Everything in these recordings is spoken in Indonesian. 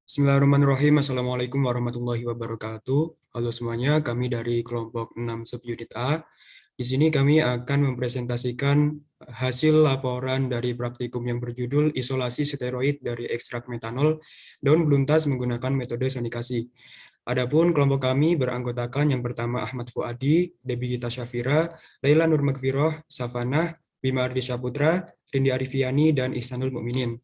Bismillahirrahmanirrahim. Assalamualaikum warahmatullahi wabarakatuh. Halo semuanya, kami dari kelompok 6 subunit A. Di sini kami akan mempresentasikan hasil laporan dari praktikum yang berjudul isolasi steroid dari ekstrak metanol daun beluntas menggunakan metode sanikasi. Adapun kelompok kami beranggotakan yang pertama Ahmad Fuadi, Debi Gita Syafira, Laila Nur Magfiroh, Safanah, Bima Ardi Saputra, Rindi Arifiani, dan Ihsanul Mukminin.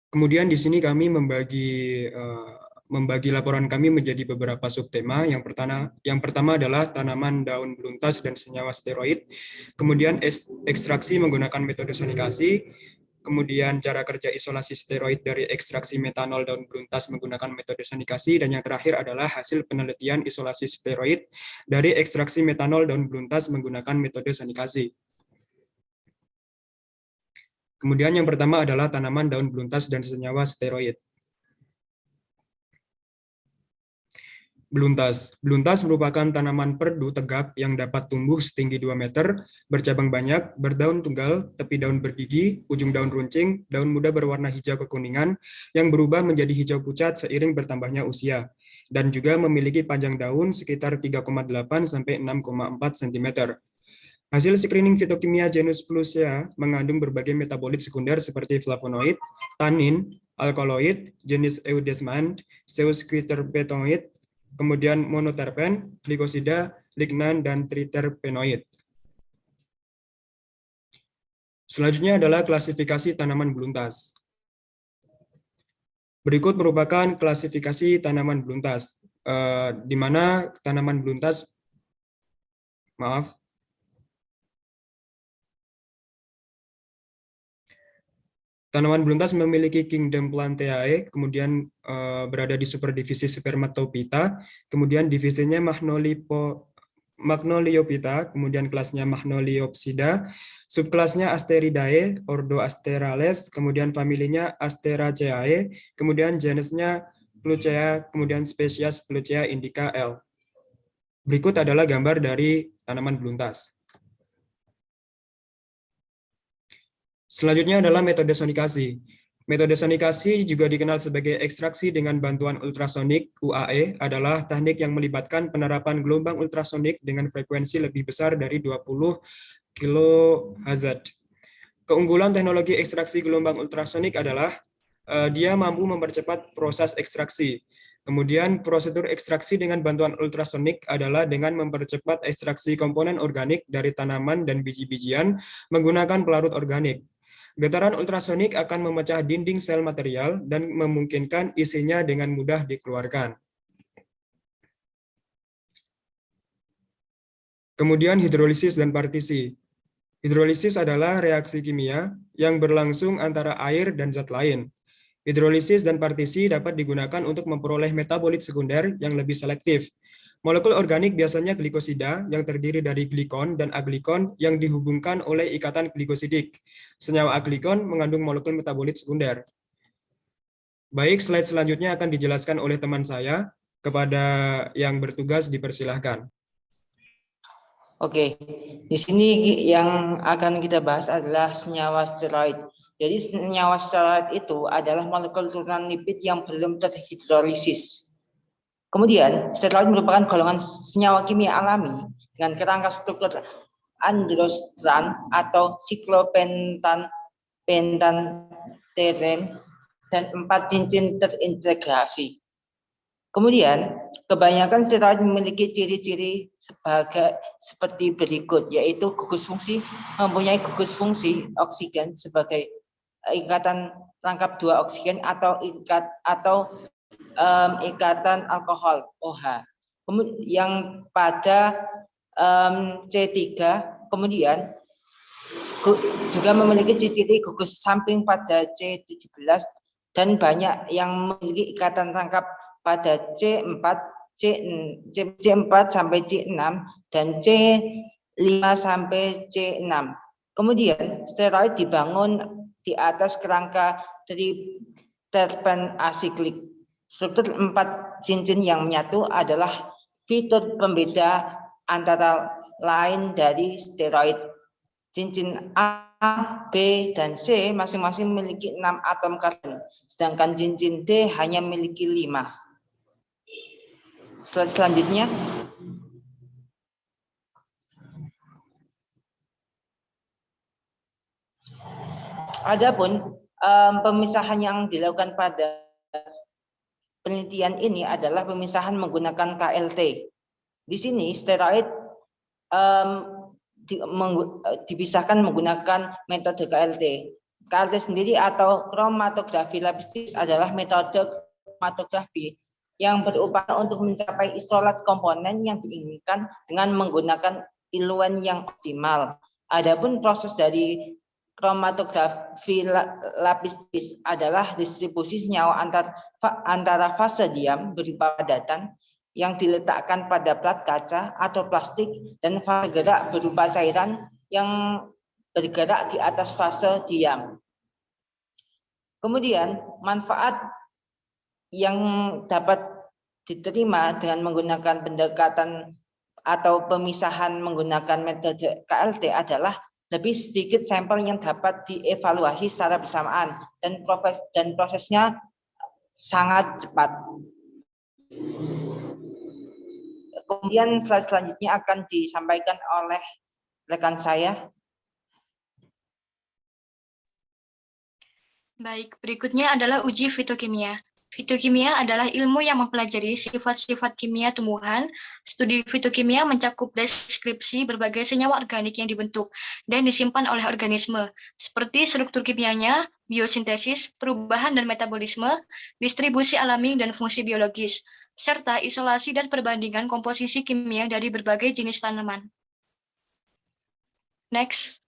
Kemudian di sini kami membagi laporan kami menjadi beberapa subtema. Yang pertama adalah tanaman daun beluntas dan senyawa steroid. Kemudian ekstraksi menggunakan metode sanikasi. Kemudian cara kerja isolasi steroid dari ekstraksi metanol daun beluntas menggunakan metode sanikasi. Dan yang terakhir adalah hasil penelitian isolasi steroid dari ekstraksi metanol daun beluntas menggunakan metode sanikasi. Kemudian yang pertama adalah tanaman daun beluntas dan senyawa steroid. Beluntas. Beluntas merupakan tanaman perdu tegak yang dapat tumbuh setinggi 2 meter, bercabang banyak, berdaun tunggal, tepi daun bergigi, ujung daun runcing, daun muda berwarna hijau kekuningan, yang berubah menjadi hijau pucat seiring bertambahnya usia, dan juga memiliki panjang daun sekitar 3,8 sampai 6,4 cm. Hasil screening fitokimia genus Plusea mengandung berbagai metabolit sekunder seperti flavonoid, tanin, alkaloid, jenis eudesmant, seusquiterpenoid, kemudian monoterpen, glikosida, lignan, dan triterpenoid. Selanjutnya adalah klasifikasi tanaman beluntas. Berikut merupakan klasifikasi tanaman beluntas, di mana tanaman beluntas, tanaman beluntas memiliki kingdom Plantae, kemudian berada di superdivisi Spermatophyta, kemudian divisinya Magnoliophyta, kemudian kelasnya Magnoliopsida, subkelasnya Asteridae, ordo Asterales, kemudian familinya Asteraceae, kemudian jenisnya Plucea, kemudian spesies Plucea indica L. Berikut adalah gambar dari tanaman beluntas. Selanjutnya adalah metode sonikasi. Metode sonikasi juga dikenal sebagai ekstraksi dengan bantuan ultrasonik UAE adalah teknik yang melibatkan penerapan gelombang ultrasonik dengan frekuensi lebih besar dari 20 kHz. Keunggulan teknologi ekstraksi gelombang ultrasonik adalah dia mampu mempercepat proses ekstraksi. Kemudian prosedur ekstraksi dengan bantuan ultrasonik adalah dengan mempercepat ekstraksi komponen organik dari tanaman dan biji-bijian menggunakan pelarut organik. Getaran ultrasonik akan memecah dinding sel material dan memungkinkan isinya dengan mudah dikeluarkan. Kemudian hidrolisis dan partisi. Hidrolisis adalah reaksi kimia yang berlangsung antara air dan zat lain. Hidrolisis dan partisi dapat digunakan untuk memperoleh metabolit sekunder yang lebih selektif. Molekul organik biasanya glikosida yang terdiri dari glikon dan aglikon yang dihubungkan oleh ikatan glikosidik. Senyawa aglikon mengandung molekul metabolit sekunder. Baik, slide selanjutnya akan dijelaskan oleh teman saya. Kepada yang bertugas dipersilahkan. Oke, di sini yang akan kita bahas adalah senyawa steroid. Jadi senyawa steroid itu adalah molekul turunan lipid yang belum terhidrolisis. Kemudian, steroid merupakan golongan senyawa kimia alami dengan kerangka struktur androstran atau siklopentan, pentanteren, dan 4 cincin terintegrasi. Kemudian, kebanyakan steroid memiliki ciri-ciri seperti berikut, yaitu gugus fungsi, mempunyai gugus fungsi oksigen sebagai ikatan rangkap 2 oksigen atau ikatan alkohol OH. Kemudian yang pada C3 kemudian juga memiliki ciri gugus samping pada C17 dan banyak yang memiliki ikatan rangkap pada C4 sampai C6 dan C5 sampai C6. Kemudian steroid dibangun di atas kerangka triterpen asiklik. Struktur 4 cincin yang menyatu adalah fitur pembeda antara lain dari steroid. Cincin A, B, dan C masing-masing memiliki 6 atom karbon, sedangkan cincin D hanya memiliki 5. Slide selanjutnya. Adapun pemisahan yang dilakukan pada penelitian ini adalah pemisahan menggunakan KLT. Di sini steroid dipisahkan menggunakan metode KLT. KLT sendiri atau kromatografi lapistis adalah metode kromatografi yang berupaya untuk mencapai isolat komponen yang diinginkan dengan menggunakan iluen yang optimal. Adapun proses dari kromatografi lapistis adalah distribusi senyawa antara fase diam berupa padatan yang diletakkan pada plat kaca atau plastik dan fase gerak berupa cairan yang bergerak di atas fase diam. Kemudian manfaat yang dapat diterima dengan menggunakan pendekatan atau pemisahan menggunakan metode KLT adalah lebih sedikit sampel yang dapat dievaluasi secara bersamaan dan prosesnya sangat cepat. Kemudian slide selanjutnya akan disampaikan oleh rekan saya. Baik, berikutnya adalah uji fitokimia. Fitokimia adalah ilmu yang mempelajari sifat-sifat kimia tumbuhan. Studi fitokimia mencakup deskripsi berbagai senyawa organik yang dibentuk dan disimpan oleh organisme, seperti struktur kimianya, biosintesis, perubahan dan metabolisme, distribusi alami dan fungsi biologis, serta isolasi dan perbandingan komposisi kimia dari berbagai jenis tanaman. Next.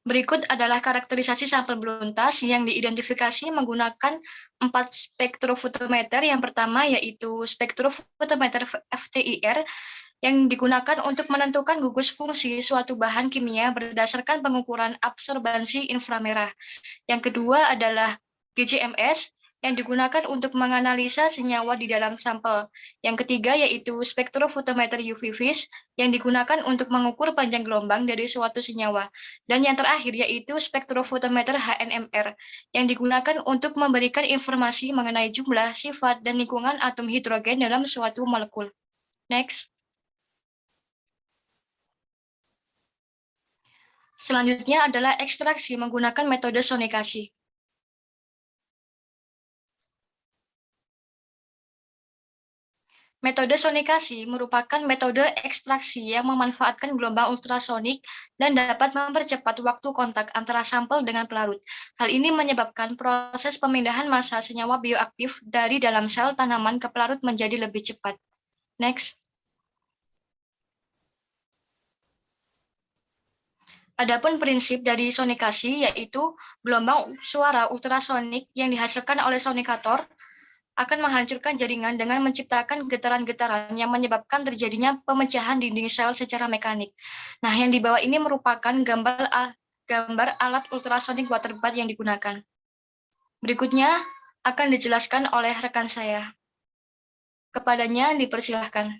Berikut adalah karakterisasi sampel beluntas yang diidentifikasi menggunakan 4 spektrofotometer. Yang pertama yaitu spektrofotometer FTIR yang digunakan untuk menentukan gugus fungsi suatu bahan kimia berdasarkan pengukuran absorbansi inframerah. Yang kedua adalah GCMS yang digunakan untuk menganalisa senyawa di dalam sampel. Yang ketiga yaitu spektrofotometer UV-Vis yang digunakan untuk mengukur panjang gelombang dari suatu senyawa. Dan yang terakhir yaitu spektrofotometer HNMR yang digunakan untuk memberikan informasi mengenai jumlah, sifat, dan lingkungan atom hidrogen dalam suatu molekul. Next. Selanjutnya adalah ekstraksi menggunakan metode sonikasi. Metode sonikasi merupakan metode ekstraksi yang memanfaatkan gelombang ultrasonik dan dapat mempercepat waktu kontak antara sampel dengan pelarut. Hal ini menyebabkan proses pemindahan massa senyawa bioaktif dari dalam sel tanaman ke pelarut menjadi lebih cepat. Next. Adapun prinsip dari sonikasi yaitu gelombang suara ultrasonik yang dihasilkan oleh sonikator akan menghancurkan jaringan dengan menciptakan getaran-getaran yang menyebabkan terjadinya pemecahan dinding sel secara mekanik. Nah, yang di bawah ini merupakan gambar alat ultrasonik waterbath yang digunakan. Berikutnya akan dijelaskan oleh rekan saya. Kepadanya dipersilahkan.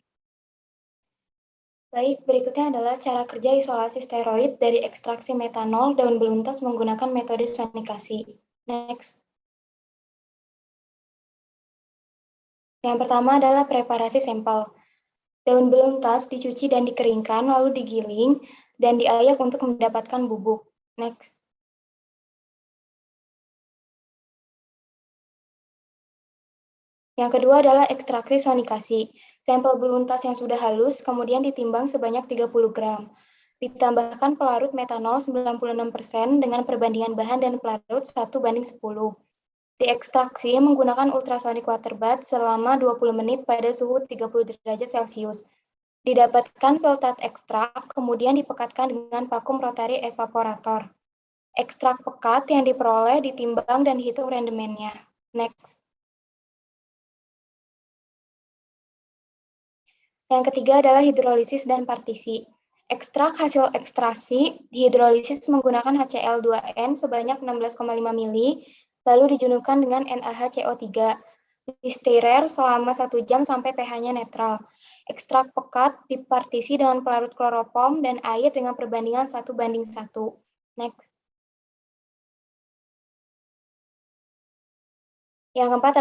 Baik, berikutnya adalah cara kerja isolasi steroid dari ekstraksi metanol daun beluntas menggunakan metode sonikasi. Next. Yang pertama adalah preparasi sampel. Daun beluntas dicuci dan dikeringkan, lalu digiling dan diayak untuk mendapatkan bubuk. Next. Yang kedua adalah ekstraksi sonikasi. Sampel beluntas yang sudah halus kemudian ditimbang sebanyak 30 gram. Ditambahkan pelarut metanol 96% dengan perbandingan bahan dan pelarut 1:10. Diekstraksi menggunakan ultrasonic waterbath selama 20 menit pada suhu 30 derajat Celcius. Didapatkan filtrat ekstrak, kemudian dipekatkan dengan vakum rotary evaporator. Ekstrak pekat yang diperoleh ditimbang dan dihitung rendemennya. Next. Yang ketiga adalah hidrolisis dan partisi. Ekstrak hasil ekstrasi dihidrolisis menggunakan HCl2N sebanyak 16,5 mili, lalu dijenuhkan dengan NaHCO3. Distirer selama 1 jam sampai pH-nya netral. Ekstrak pekat dipartisi dengan pelarut kloropom dan air dengan perbandingan 1:1. Next. Yang keempat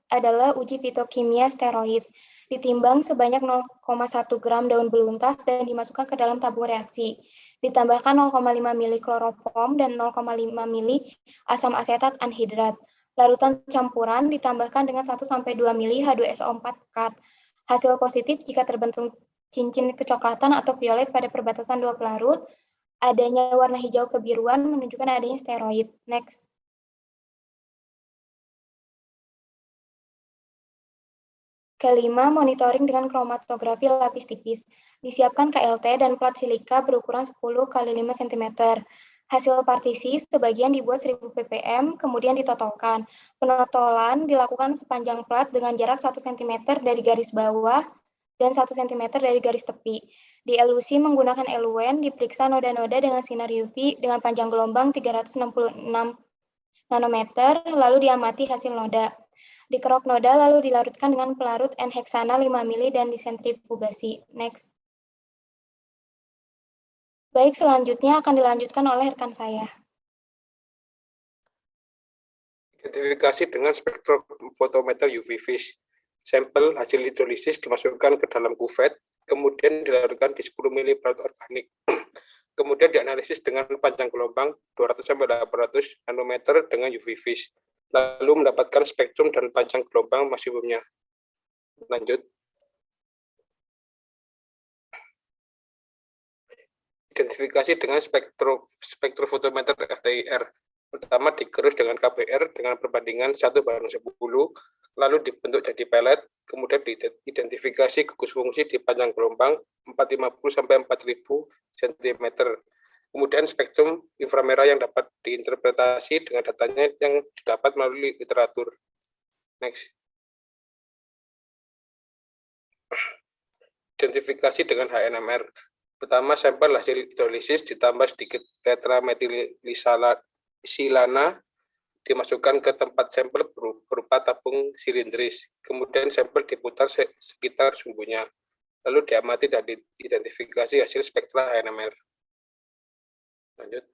adalah uji fitokimia steroid. Ditimbang sebanyak 0,1 gram daun beluntas dan dimasukkan ke dalam tabung reaksi. Ditambahkan 0,5 mili kloropom dan 0,5 mili asam asetat anhidrat. Larutan campuran ditambahkan dengan 1-2 mili H2SO4 pekat. Hasil positif jika terbentuk cincin kecoklatan atau violet pada perbatasan dua pelarut. Adanya warna hijau kebiruan menunjukkan adanya steroid. Next. Kelima, monitoring dengan kromatografi lapis tipis. Disiapkan KLT dan plat silika berukuran 10 x 5 cm. Hasil partisi sebagian dibuat 1000 ppm, kemudian ditotolkan. Penotolan dilakukan sepanjang plat dengan jarak 1 cm dari garis bawah dan 1 cm dari garis tepi. Dielusi menggunakan eluen, diperiksa noda-noda dengan sinar UV dengan panjang gelombang 366 nanometer, lalu diamati hasil noda. Dikerok noda lalu dilarutkan dengan pelarut N-heksana 5 mili dan disentrifugasi. Next. Baik, selanjutnya akan dilanjutkan oleh rekan saya. Identifikasi dengan spektrofotometer UV Vis. Sampel hasil hidrolisis dimasukkan ke dalam kuvet, kemudian dilarutkan di 10 mili pelarut organik. Kemudian dianalisis dengan panjang gelombang 200-800 nanometer dengan UV Vis. Lalu mendapatkan spektrum dan panjang gelombang maksimumnya. Lanjut. Identifikasi dengan spektrofotometer FTIR. Pertama digerus dengan KBR dengan perbandingan 1:10, lalu dibentuk jadi pelet, kemudian diidentifikasi gugus fungsi di panjang gelombang 450-4000 cm. Kemudian spektrum inframerah yang dapat diinterpretasi dengan datanya yang didapat melalui literatur. Next. Identifikasi dengan HNMR. Pertama, sampel hasil hidrolisis ditambah sedikit tetrametisilana dimasukkan ke tempat sampel berupa tabung silindris. Kemudian sampel diputar sekitar sumbunya. Lalu diamati dan diidentifikasi hasil spektra HNMR. Lanjut.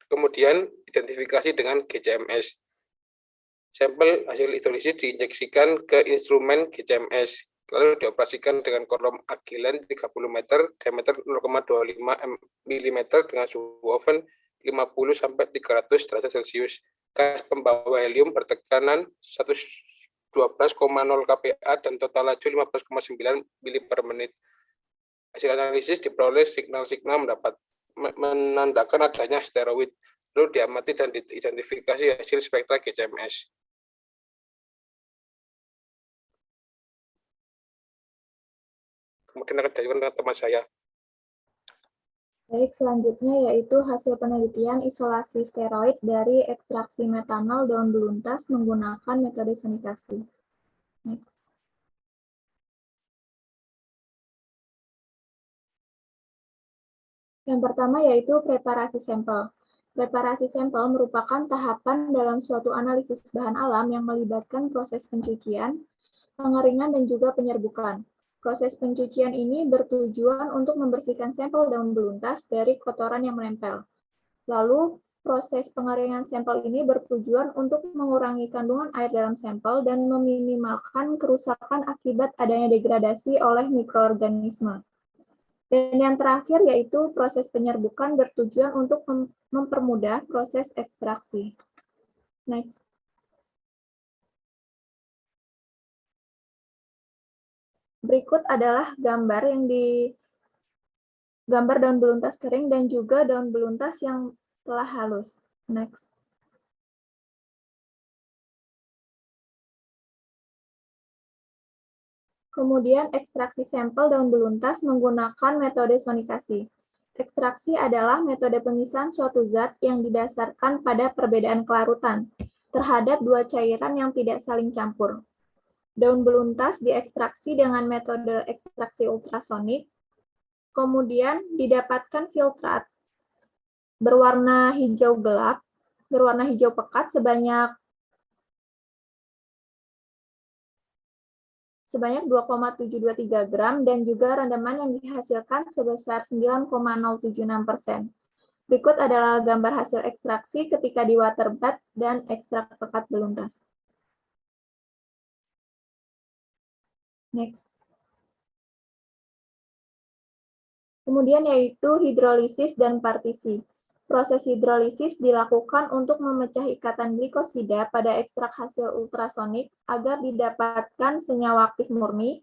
Kemudian identifikasi dengan GCMS. Sampel hasil hidrolisis diinjeksikan ke instrumen GCMS, lalu dioperasikan dengan kolom agilan 30 meter, diameter 0,25 mm dengan suhu oven 50-300 derajat Celcius. Gas pembawa helium bertekanan 112,0 kPa dan total laju 15,9 mili per menit. Hasil analisis diperoleh signal-signal menandakan adanya steroid, lalu diamati dan diidentifikasi hasil spektra GCMS. Kemudian akan dilanjutkan teman saya. Baik, selanjutnya yaitu hasil penelitian isolasi steroid dari ekstraksi metanol daun beluntas menggunakan metode sonikasi. Next. Yang pertama yaitu preparasi sampel. Preparasi sampel merupakan tahapan dalam suatu analisis bahan alam yang melibatkan proses pencucian, pengeringan, dan juga penyerbukan. Proses pencucian ini bertujuan untuk membersihkan sampel daun beluntas dari kotoran yang menempel. Lalu, proses pengeringan sampel ini bertujuan untuk mengurangi kandungan air dalam sampel dan meminimalkan kerusakan akibat adanya degradasi oleh mikroorganisme. Dan yang terakhir yaitu proses penyerbukan bertujuan untuk mempermudah proses ekstraksi. Next. Berikut adalah gambar gambar daun beluntas kering dan juga daun beluntas yang telah halus. Next. Kemudian ekstraksi sampel daun beluntas menggunakan metode sonikasi. Ekstraksi adalah metode pemisahan suatu zat yang didasarkan pada perbedaan kelarutan terhadap dua cairan yang tidak saling campur. Daun beluntas diekstraksi dengan metode ekstraksi ultrasonik, kemudian didapatkan filtrat berwarna hijau gelap berwarna hijau pekat sebanyak 2,723 gram dan juga rendaman yang dihasilkan sebesar 9,076%. Berikut adalah gambar hasil ekstraksi ketika di water bath dan ekstrak pekat beluntas. Next. Kemudian yaitu hidrolisis dan partisi. Proses hidrolisis dilakukan untuk memecah ikatan glikosida pada ekstrak hasil ultrasonik agar didapatkan senyawa aktif murni.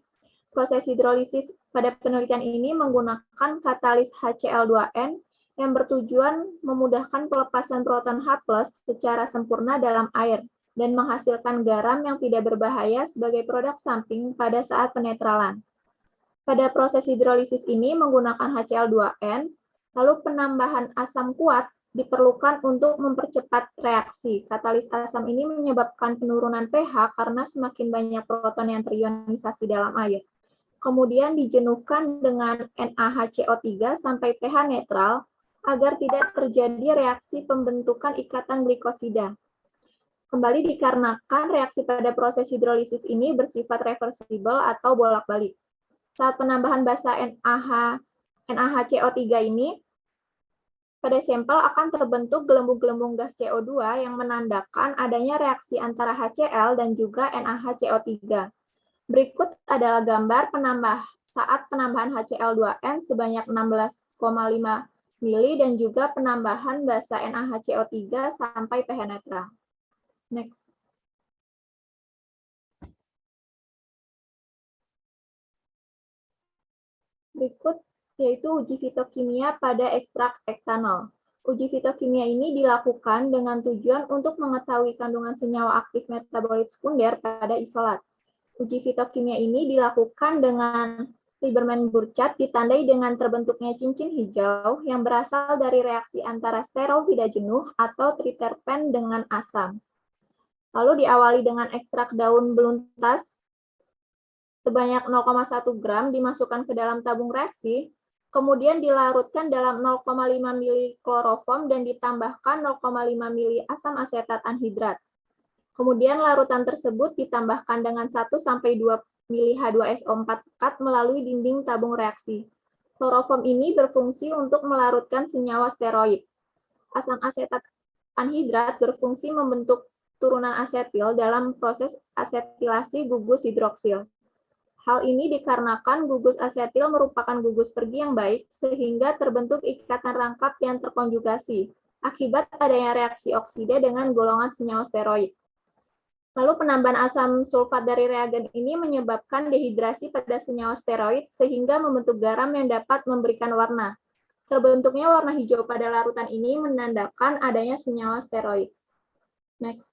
Proses hidrolisis pada penelitian ini menggunakan katalis HCl2N yang bertujuan memudahkan pelepasan proton H+ secara sempurna dalam air dan menghasilkan garam yang tidak berbahaya sebagai produk samping pada saat penetralan. Pada proses hidrolisis ini menggunakan HCl2N, lalu penambahan asam kuat diperlukan untuk mempercepat reaksi. Katalis asam ini menyebabkan penurunan pH karena semakin banyak proton yang terionisasi dalam air. Kemudian dijenuhkan dengan NaHCO3 sampai pH netral agar tidak terjadi reaksi pembentukan ikatan glikosida. Kembali dikarenakan reaksi pada proses hidrolisis ini bersifat reversibel atau bolak-balik. Saat penambahan basa NaHCO3 ini, pada sampel akan terbentuk gelembung-gelembung gas CO2 yang menandakan adanya reaksi antara HCl dan juga NaHCO3. Berikut adalah gambar saat penambahan HCl2N sebanyak 16,5 mili dan juga penambahan basa NaHCO3 sampai pH netral. Next. Berikut yaitu uji fitokimia pada ekstrak ektanol. Uji fitokimia ini dilakukan dengan tujuan untuk mengetahui kandungan senyawa aktif metabolit sekunder pada isolat. Uji fitokimia ini dilakukan dengan Lieberman-Burchardt ditandai dengan terbentuknya cincin hijau yang berasal dari reaksi antara sterol tidak jenuh atau triterpen dengan asam. Lalu diawali dengan ekstrak daun beluntas sebanyak 0,1 gram dimasukkan ke dalam tabung reaksi, kemudian dilarutkan dalam 0,5 mili kloroform dan ditambahkan 0,5 mili asam asetat anhidrat. Kemudian larutan tersebut ditambahkan dengan 1-2 mili H2SO4 pekat melalui dinding tabung reaksi. Kloroform ini berfungsi untuk melarutkan senyawa steroid. Asam asetat anhidrat berfungsi membentuk turunan asetil dalam proses asetilasi gugus hidroksil. Hal ini dikarenakan gugus asetil merupakan gugus pergi yang baik, sehingga terbentuk ikatan rangkap yang terkonjugasi, akibat adanya reaksi oksida dengan golongan senyawa steroid. Lalu penambahan asam sulfat dari reagen ini menyebabkan dehidrasi pada senyawa steroid, sehingga membentuk garam yang dapat memberikan warna. Terbentuknya warna hijau pada larutan ini menandakan adanya senyawa steroid. Next.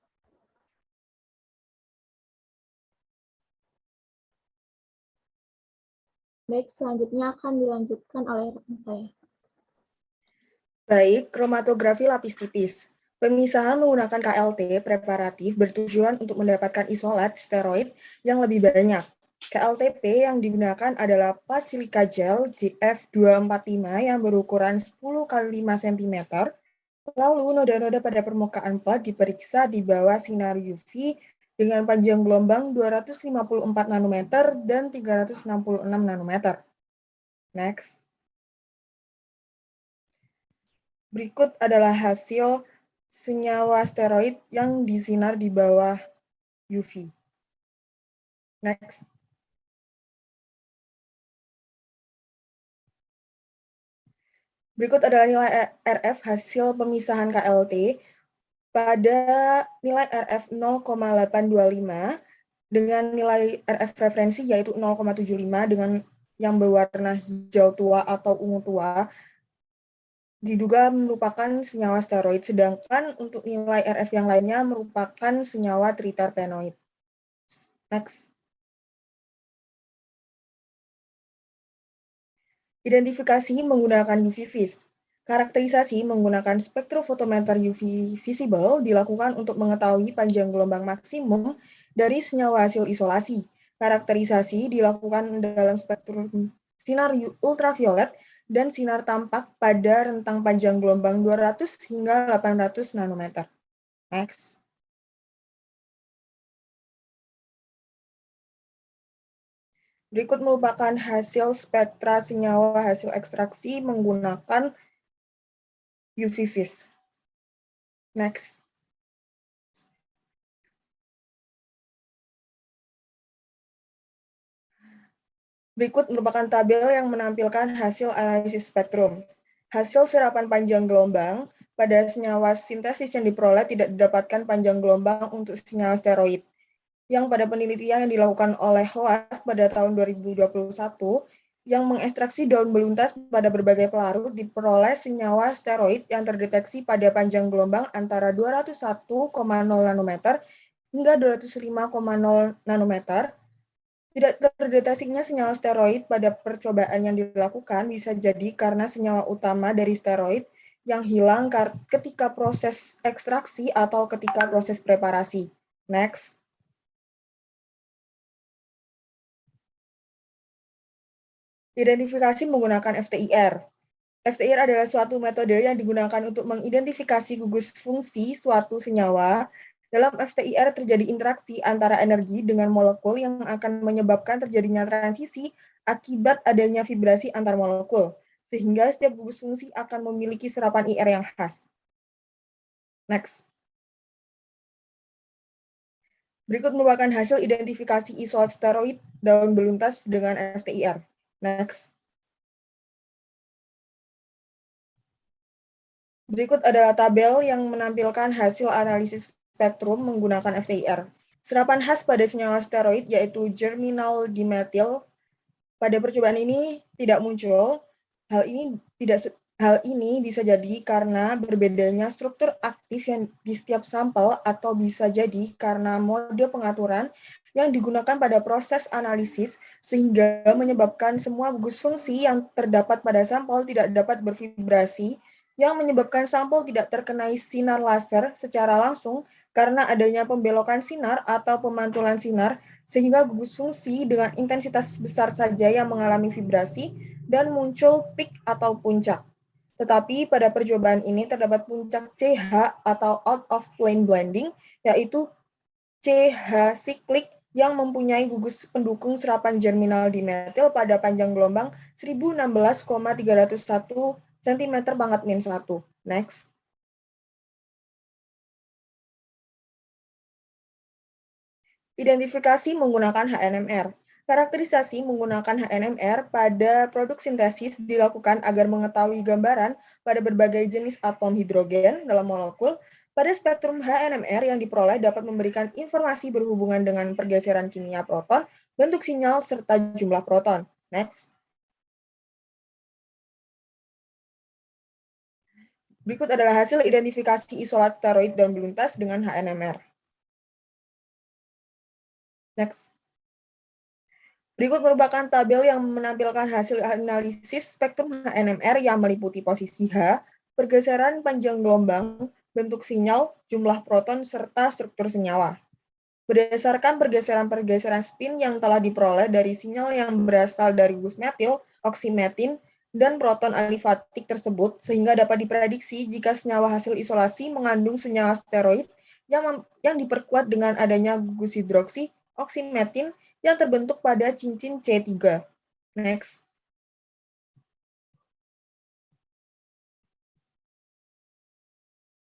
Baik, selanjutnya akan dilanjutkan oleh rekan saya. Baik, kromatografi lapis tipis. Pemisahan menggunakan KLT preparatif bertujuan untuk mendapatkan isolat steroid yang lebih banyak. KLTP yang digunakan adalah plat silika gel GF245 yang berukuran 10 x 5 cm. Lalu noda-noda pada permukaan plat diperiksa di bawah sinar UV dengan panjang gelombang 254 nanometer dan 366 nanometer. Next. Berikut adalah hasil senyawa steroid yang disinar di bawah UV. Next. Berikut adalah nilai RF hasil pemisahan KLT pada nilai RF 0,825 dengan nilai RF referensi yaitu 0,75 dengan yang berwarna hijau tua atau ungu tua diduga merupakan senyawa steroid, sedangkan untuk nilai RF yang lainnya merupakan senyawa triterpenoid. Next. Identifikasi menggunakan UV-Vis. Karakterisasi menggunakan spektrofotometer UV visible dilakukan untuk mengetahui panjang gelombang maksimum dari senyawa hasil isolasi. Karakterisasi dilakukan dalam spektrum sinar ultraviolet dan sinar tampak pada rentang panjang gelombang 200 hingga 800 nanometer. Next. Berikut merupakan hasil spektra senyawa hasil ekstraksi menggunakan UV-Vis. Next. Berikut merupakan tabel yang menampilkan hasil analisis spektrum. Hasil serapan panjang gelombang pada senyawa sintesis yang diperoleh tidak didapatkan panjang gelombang untuk senyawa steroid. Yang pada penelitian yang dilakukan oleh HOAS pada tahun 2021, yang mengekstraksi daun beluntas pada berbagai pelarut diperoleh senyawa steroid yang terdeteksi pada panjang gelombang antara 201,0 nanometer hingga 205,0 nanometer. Tidak terdeteksinya senyawa steroid pada percobaan yang dilakukan bisa jadi karena senyawa utama dari steroid yang hilang ketika proses ekstraksi atau ketika proses preparasi. Next. Identifikasi menggunakan FTIR. FTIR adalah suatu metode yang digunakan untuk mengidentifikasi gugus fungsi suatu senyawa. Dalam FTIR terjadi interaksi antara energi dengan molekul yang akan menyebabkan terjadinya transisi akibat adanya vibrasi antar molekul, sehingga setiap gugus fungsi akan memiliki serapan IR yang khas. Next. Berikut merupakan hasil identifikasi isolat steroid daun beluntas dengan FTIR. Next. Berikut adalah tabel yang menampilkan hasil analisis spektrum menggunakan FTIR. Serapan khas pada senyawa steroid yaitu germinal dimetil. Pada percobaan ini tidak muncul. Hal ini bisa jadi karena berbedanya struktur aktif yang di setiap sampel atau bisa jadi karena mode pengaturan yang digunakan pada proses analisis sehingga menyebabkan semua gugus fungsi yang terdapat pada sampel tidak dapat bervibrasi yang menyebabkan sampel tidak terkenai sinar laser secara langsung karena adanya pembelokan sinar atau pemantulan sinar, sehingga gugus fungsi dengan intensitas besar saja yang mengalami vibrasi dan muncul peak atau puncak. Tetapi pada percobaan ini terdapat puncak CH atau out of plane blending, yaitu CH siklik yang mempunyai gugus pendukung serapan germinal dimetil pada panjang gelombang 1016,301 cm/-1. Next. Identifikasi menggunakan HNMR. Karakterisasi menggunakan HNMR pada produk sintesis dilakukan agar mengetahui gambaran pada berbagai jenis atom hidrogen dalam molekul. Pada spektrum HNMR yang diperoleh dapat memberikan informasi berhubungan dengan pergeseran kimia proton, bentuk sinyal, serta jumlah proton. Next. Berikut adalah hasil identifikasi isolat steroid daun beluntas dengan HNMR. Next. Berikut merupakan tabel yang menampilkan hasil analisis spektrum HNMR yang meliputi posisi H, pergeseran panjang gelombang, bentuk sinyal, jumlah proton, serta struktur senyawa. Berdasarkan pergeseran-pergeseran spin yang telah diperoleh dari sinyal yang berasal dari gugus metil, oksimetin, dan proton alifatik tersebut, sehingga dapat diprediksi jika senyawa hasil isolasi mengandung senyawa steroid yang diperkuat dengan adanya gugus hidroksi, oksimetin, yang terbentuk pada cincin C3. Next.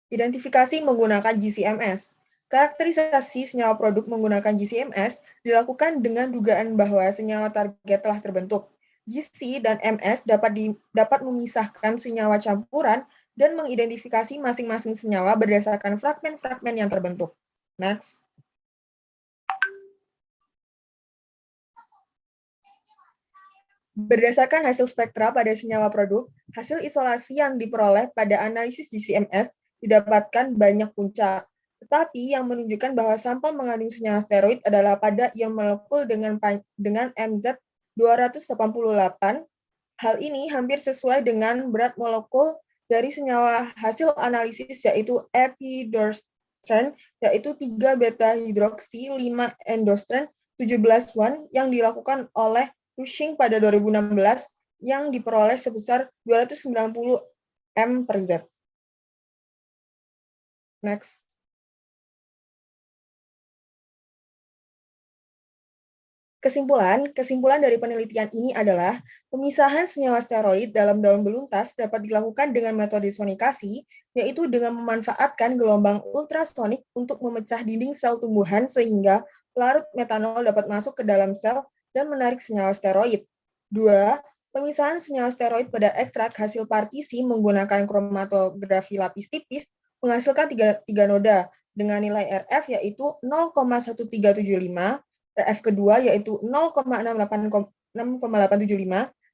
Identifikasi menggunakan GCMS. Karakterisasi senyawa produk menggunakan GCMS dilakukan dengan dugaan bahwa senyawa target telah terbentuk. GC dan MS dapat memisahkan senyawa campuran dan mengidentifikasi masing-masing senyawa berdasarkan fragmen-fragmen yang terbentuk. Next. Berdasarkan hasil spektra pada senyawa produk, hasil isolasi yang diperoleh pada analisis GCMS didapatkan banyak puncak. Tetapi yang menunjukkan bahwa sampel mengandung senyawa steroid adalah pada ion molekul dengan MZ 288. Hal ini hampir sesuai dengan berat molekul dari senyawa hasil analisis yaitu epidorstren, yaitu 3 beta hidroksi 5 endostren 17-1 yang dilakukan oleh Cushing pada 2016 yang diperoleh sebesar 290 m/Z. Next. Kesimpulan dari penelitian ini adalah pemisahan senyawa steroid dalam daun beluntas dapat dilakukan dengan metode sonikasi, yaitu dengan memanfaatkan gelombang ultrasonik untuk memecah dinding sel tumbuhan sehingga pelarut metanol dapat masuk ke dalam sel dan menarik senyawa steroid. 2. Pemisahan senyawa steroid pada ekstrak hasil partisi menggunakan kromatografi lapis tipis menghasilkan tiga noda dengan nilai RF yaitu 0,1375, RF kedua yaitu 0,685,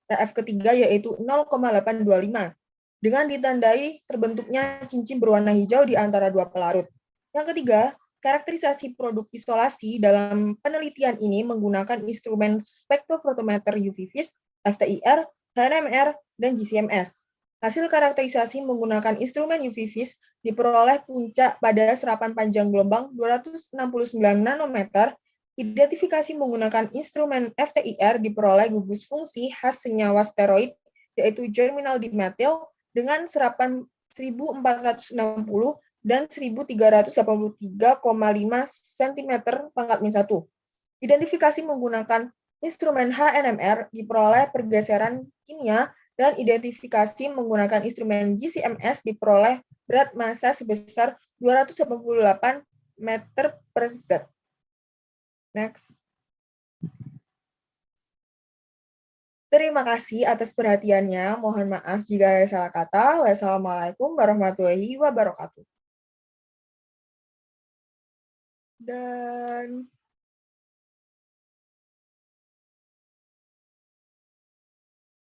RF ketiga yaitu 0,825, dengan ditandai terbentuknya cincin berwarna hijau di antara dua pelarut. Yang ketiga, karakterisasi produk isolasi dalam penelitian ini menggunakan instrumen spektrofotometer UV-Vis, FTIR, HNMR, dan GCMS. Hasil karakterisasi menggunakan instrumen UV-Vis diperoleh puncak pada serapan panjang gelombang 269 nanometer. Identifikasi menggunakan instrumen FTIR diperoleh gugus fungsi khas senyawa steroid, yaitu germinal dimetil, dengan serapan 1460 dan 1383,5 cm ×-1. Identifikasi menggunakan instrumen HNMR diperoleh pergeseran kimia, dan identifikasi menggunakan instrumen GCMS diperoleh berat massa sebesar 288 meter per Z. Next. Terima kasih atas perhatiannya. Mohon maaf jika ada salah kata. Wassalamualaikum warahmatullahi wabarakatuh. Dan